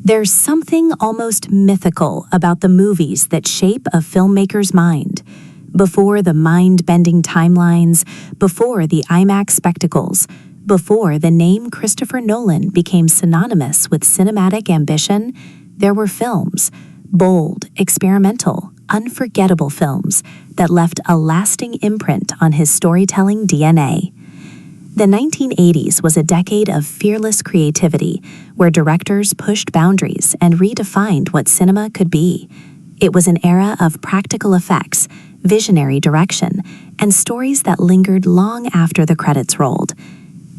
There's something almost mythical about the movies that shape a filmmaker's mind. Before the mind-bending timelines, before the IMAX spectacles, before the name Christopher Nolan became synonymous with cinematic ambition, there were films, bold, experimental, unforgettable films that left a lasting imprint on his storytelling DNA. The 1980s was a decade of fearless creativity, where directors pushed boundaries and redefined what cinema could be. It was an era of practical effects, visionary direction, and stories that lingered long after the credits rolled.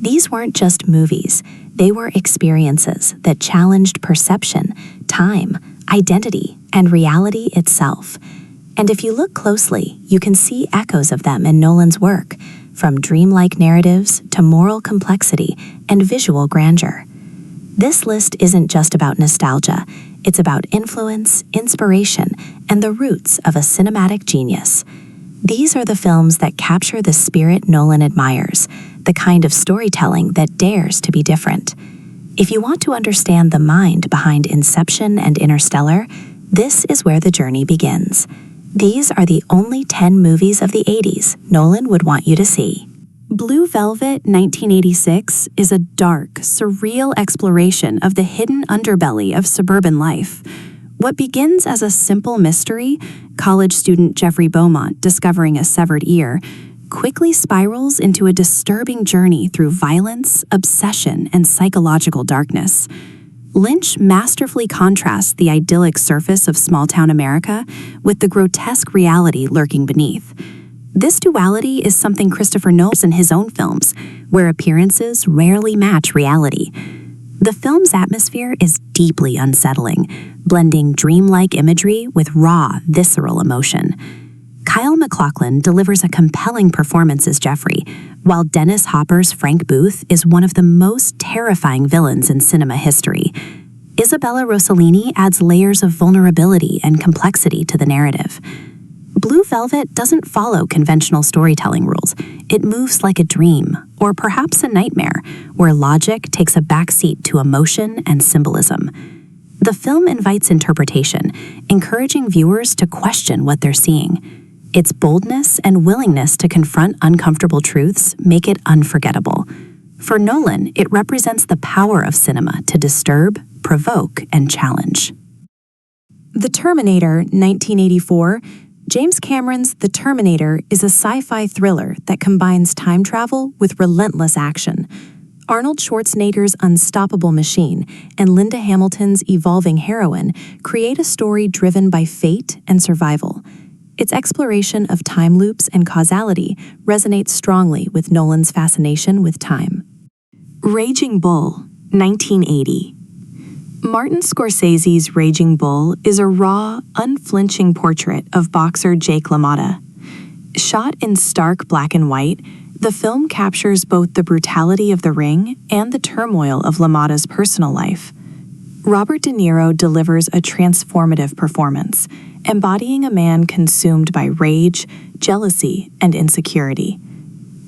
These weren't just movies, they were experiences that challenged perception, time, identity, and reality itself. And if you look closely, you can see echoes of them in Nolan's work, from dreamlike narratives to moral complexity and visual grandeur. This list isn't just about nostalgia, it's about influence, inspiration, and the roots of a cinematic genius. These are the films that capture the spirit Nolan admires, the kind of storytelling that dares to be different. If you want to understand the mind behind Inception and Interstellar, this is where the journey begins. These are the only 10 movies of the 80s Nolan would want you to see. Blue Velvet 1986 is a dark, surreal exploration of the hidden underbelly of suburban life. What begins as a simple mystery, college student Jeffrey Beaumont discovering a severed ear, quickly spirals into a disturbing journey through violence, obsession, and psychological darkness. Lynch masterfully contrasts the idyllic surface of small-town America with the grotesque reality lurking beneath. This duality is something Christopher Nolan in his own films, where appearances rarely match reality. The film's atmosphere is deeply unsettling, blending dreamlike imagery with raw, visceral emotion. Kyle MacLachlan delivers a compelling performance as Jeffrey, while Dennis Hopper's Frank Booth is one of the most terrifying villains in cinema history. Isabella Rossellini adds layers of vulnerability and complexity to the narrative. Blue Velvet doesn't follow conventional storytelling rules. It moves like a dream, or perhaps a nightmare, where logic takes a backseat to emotion and symbolism. The film invites interpretation, encouraging viewers to question what they're seeing. Its boldness and willingness to confront uncomfortable truths make it unforgettable. For Nolan, it represents the power of cinema to disturb, provoke, and challenge. The Terminator, 1984. James Cameron's The Terminator is a sci-fi thriller that combines time travel with relentless action. Arnold Schwarzenegger's unstoppable machine and Linda Hamilton's evolving heroine create a story driven by fate and survival. Its exploration of time loops and causality resonates strongly with Nolan's fascination with time. Raging Bull, 1980. Martin Scorsese's Raging Bull is a raw, unflinching portrait of boxer Jake LaMotta. Shot in stark black and white, the film captures both the brutality of the ring and the turmoil of LaMotta's personal life. Robert De Niro delivers a transformative performance, embodying a man consumed by rage, jealousy, and insecurity.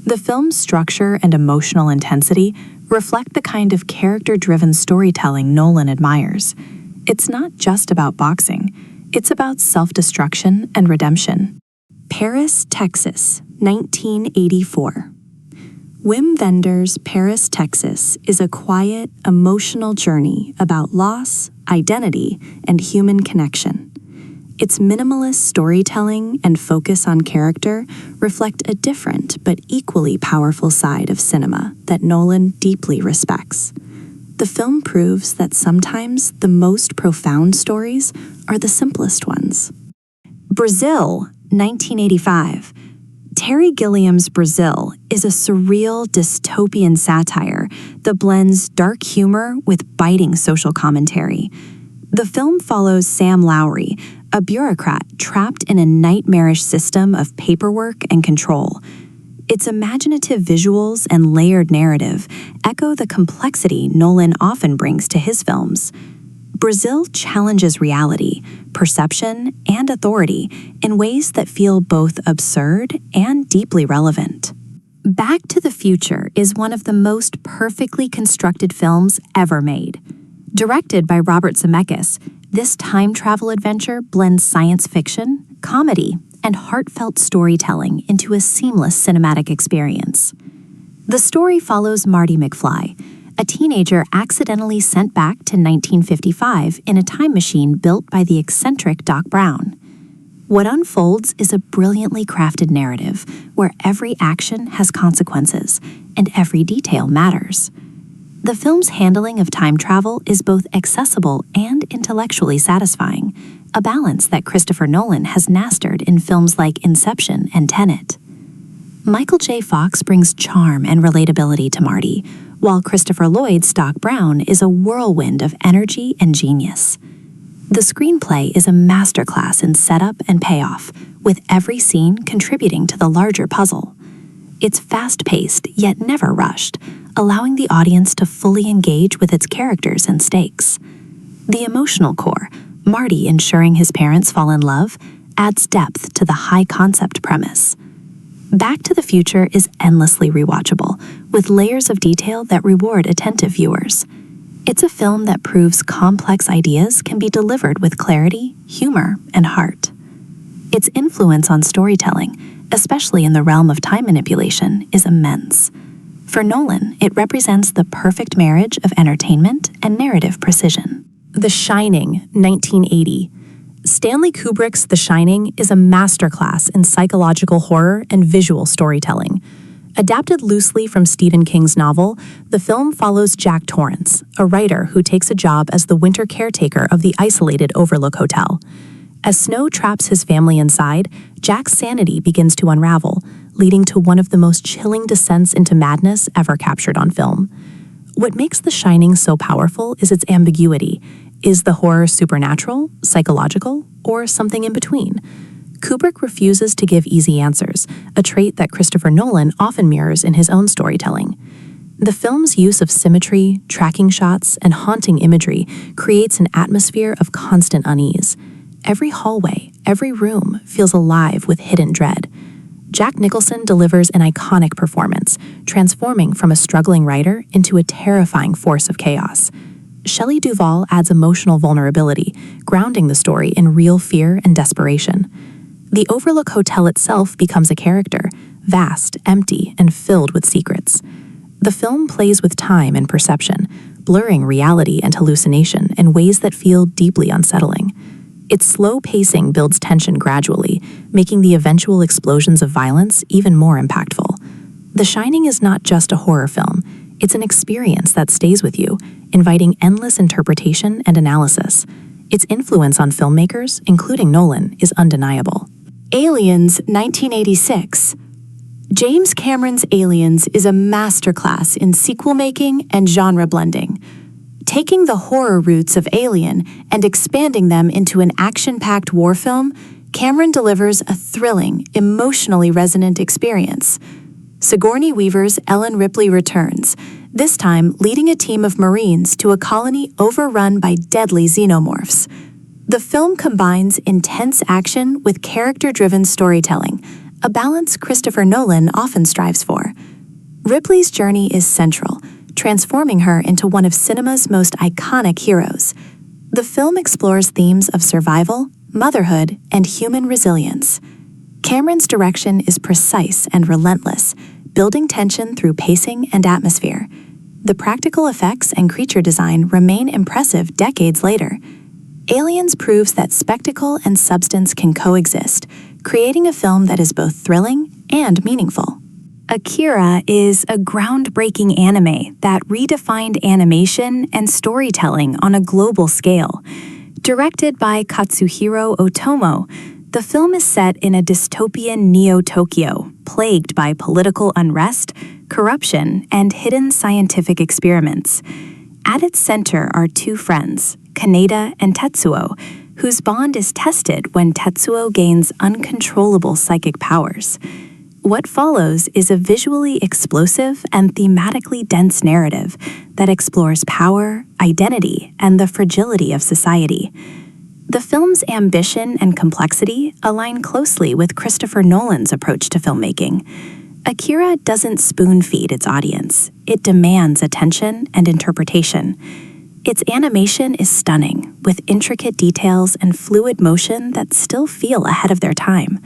The film's structure and emotional intensity reflect the kind of character-driven storytelling Nolan admires. It's not just about boxing, it's about self-destruction and redemption. Paris, Texas, 1984. Wim Wenders' Paris, Texas is a quiet, emotional journey about loss, identity, and human connection. Its minimalist storytelling and focus on character reflect a different but equally powerful side of cinema that Nolan deeply respects. The film proves that sometimes the most profound stories are the simplest ones. Brazil, 1985. Terry Gilliam's Brazil is a surreal dystopian satire that blends dark humor with biting social commentary. The film follows Sam Lowry, a bureaucrat trapped in a nightmarish system of paperwork and control. Its imaginative visuals and layered narrative echo the complexity Nolan often brings to his films. Brazil challenges reality, perception, and authority in ways that feel both absurd and deeply relevant. Back to the Future is one of the most perfectly constructed films ever made. Directed by Robert Zemeckis, this time travel adventure blends science fiction, comedy, and heartfelt storytelling into a seamless cinematic experience. The story follows Marty McFly, a teenager accidentally sent back to 1955 in a time machine built by the eccentric Doc Brown. What unfolds is a brilliantly crafted narrative where every action has consequences and every detail matters. The film's handling of time travel is both accessible and intellectually satisfying, a balance that Christopher Nolan has mastered in films like Inception and Tenet. Michael J. Fox brings charm and relatability to Marty, while Christopher Lloyd's Doc Brown is a whirlwind of energy and genius. The screenplay is a masterclass in setup and payoff, with every scene contributing to the larger puzzle. It's fast-paced, yet never rushed, allowing the audience to fully engage with its characters and stakes. The emotional core, Marty ensuring his parents fall in love, adds depth to the high-concept premise. Back to the Future is endlessly rewatchable, with layers of detail that reward attentive viewers. It's a film that proves complex ideas can be delivered with clarity, humor, and heart. Its influence on storytelling, especially in the realm of time manipulation, is immense. For Nolan, it represents the perfect marriage of entertainment and narrative precision. The Shining, 1980. Stanley Kubrick's The Shining is a masterclass in psychological horror and visual storytelling. Adapted loosely from Stephen King's novel, the film follows Jack Torrance, a writer who takes a job as the winter caretaker of the isolated Overlook Hotel. As snow traps his family inside, Jack's sanity begins to unravel, leading to one of the most chilling descents into madness ever captured on film. What makes The Shining so powerful is its ambiguity. Is the horror supernatural, psychological, or something in between? Kubrick refuses to give easy answers, a trait that Christopher Nolan often mirrors in his own storytelling. The film's use of symmetry, tracking shots, and haunting imagery creates an atmosphere of constant unease. Every hallway, every room feels alive with hidden dread. Jack Nicholson delivers an iconic performance, transforming from a struggling writer into a terrifying force of chaos. Shelley Duvall adds emotional vulnerability, grounding the story in real fear and desperation. The Overlook Hotel itself becomes a character, vast, empty, and filled with secrets. The film plays with time and perception, blurring reality and hallucination in ways that feel deeply unsettling. Its slow pacing builds tension gradually, making the eventual explosions of violence even more impactful. The Shining is not just a horror film, it's an experience that stays with you, inviting endless interpretation and analysis. Its influence on filmmakers, including Nolan, is undeniable. Aliens, 1986. James Cameron's Aliens is a masterclass in sequel making and genre blending. Taking the horror roots of Alien and expanding them into an action-packed war film, Cameron delivers a thrilling, emotionally resonant experience. Sigourney Weaver's Ellen Ripley returns, this time leading a team of Marines to a colony overrun by deadly xenomorphs. The film combines intense action with character-driven storytelling, a balance Christopher Nolan often strives for. Ripley's journey is central, transforming her into one of cinema's most iconic heroes. The film explores themes of survival, motherhood, and human resilience. Cameron's direction is precise and relentless, building tension through pacing and atmosphere. The practical effects and creature design remain impressive decades later. Aliens proves that spectacle and substance can coexist, creating a film that is both thrilling and meaningful. Akira is a groundbreaking anime that redefined animation and storytelling on a global scale. Directed by Katsuhiro Otomo, the film is set in a dystopian Neo-Tokyo, plagued by political unrest, corruption, and hidden scientific experiments. At its center are two friends, Kaneda and Tetsuo, whose bond is tested when Tetsuo gains uncontrollable psychic powers. What follows is a visually explosive and thematically dense narrative that explores power, identity, and the fragility of society. The film's ambition and complexity align closely with Christopher Nolan's approach to filmmaking. Akira doesn't spoon-feed its audience. It demands attention and interpretation. Its animation is stunning, with intricate details and fluid motion that still feel ahead of their time.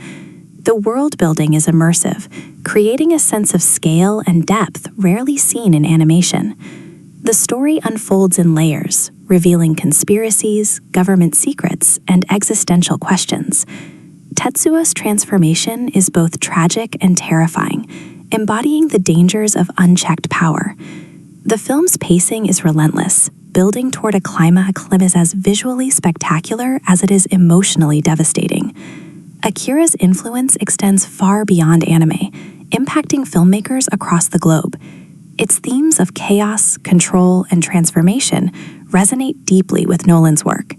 The world building is immersive, creating a sense of scale and depth rarely seen in animation. The story unfolds in layers, revealing conspiracies, government secrets, and existential questions. Tetsuo's transformation is both tragic and terrifying, embodying the dangers of unchecked power. The film's pacing is relentless, building toward a climax that is as visually spectacular as it is emotionally devastating. Akira's influence extends far beyond anime, impacting filmmakers across the globe. Its themes of chaos, control, and transformation resonate deeply with Nolan's work.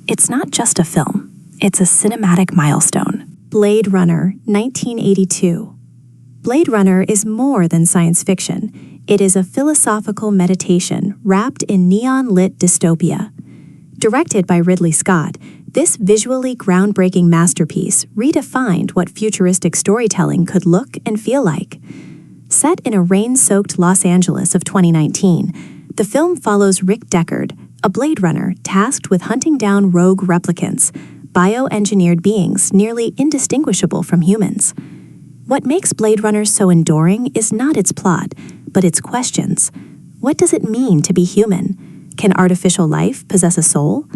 It's not just a film, it's a cinematic milestone. Blade Runner, 1982. Blade Runner is more than science fiction. It is a philosophical meditation wrapped in neon-lit dystopia. Directed by Ridley Scott, this visually groundbreaking masterpiece redefined what futuristic storytelling could look and feel like. Set in a rain-soaked Los Angeles of 2019, the film follows Rick Deckard, a Blade Runner tasked with hunting down rogue replicants, bioengineered beings nearly indistinguishable from humans. What makes Blade Runner so enduring is not its plot, but its questions. What does it mean to be human? Can artificial life possess a soul?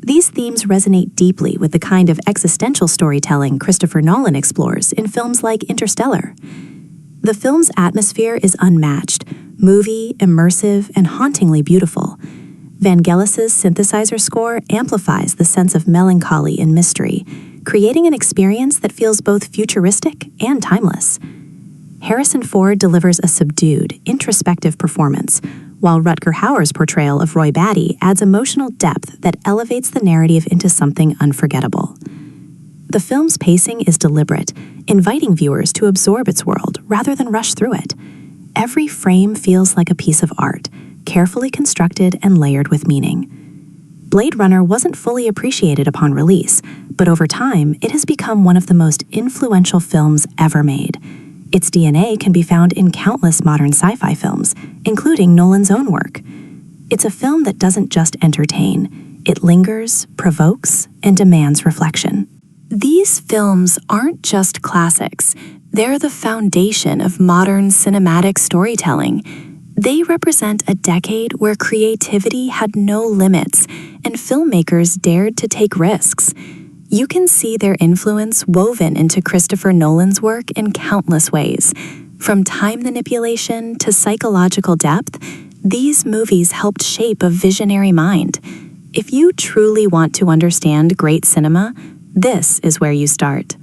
These themes resonate deeply with the kind of existential storytelling Christopher Nolan explores in films like Interstellar. The film's atmosphere is unmatched, movie, immersive, and hauntingly beautiful. Vangelis's synthesizer score amplifies the sense of melancholy and mystery, creating an experience that feels both futuristic and timeless. Harrison Ford delivers a subdued, introspective performance, while Rutger Hauer's portrayal of Roy Batty adds emotional depth that elevates the narrative into something unforgettable. The film's pacing is deliberate, inviting viewers to absorb its world rather than rush through it. Every frame feels like a piece of art, carefully constructed and layered with meaning. Blade Runner wasn't fully appreciated upon release, but over time, it has become one of the most influential films ever made. Its DNA can be found in countless modern sci-fi films, including Nolan's own work. It's a film that doesn't just entertain, it lingers, provokes, and demands reflection. These films aren't just classics, they're the foundation of modern cinematic storytelling. They represent a decade where creativity had no limits and filmmakers dared to take risks. You can see their influence woven into Christopher Nolan's work in countless ways. From time manipulation to psychological depth, these movies helped shape a visionary mind. If you truly want to understand great cinema, this is where you start.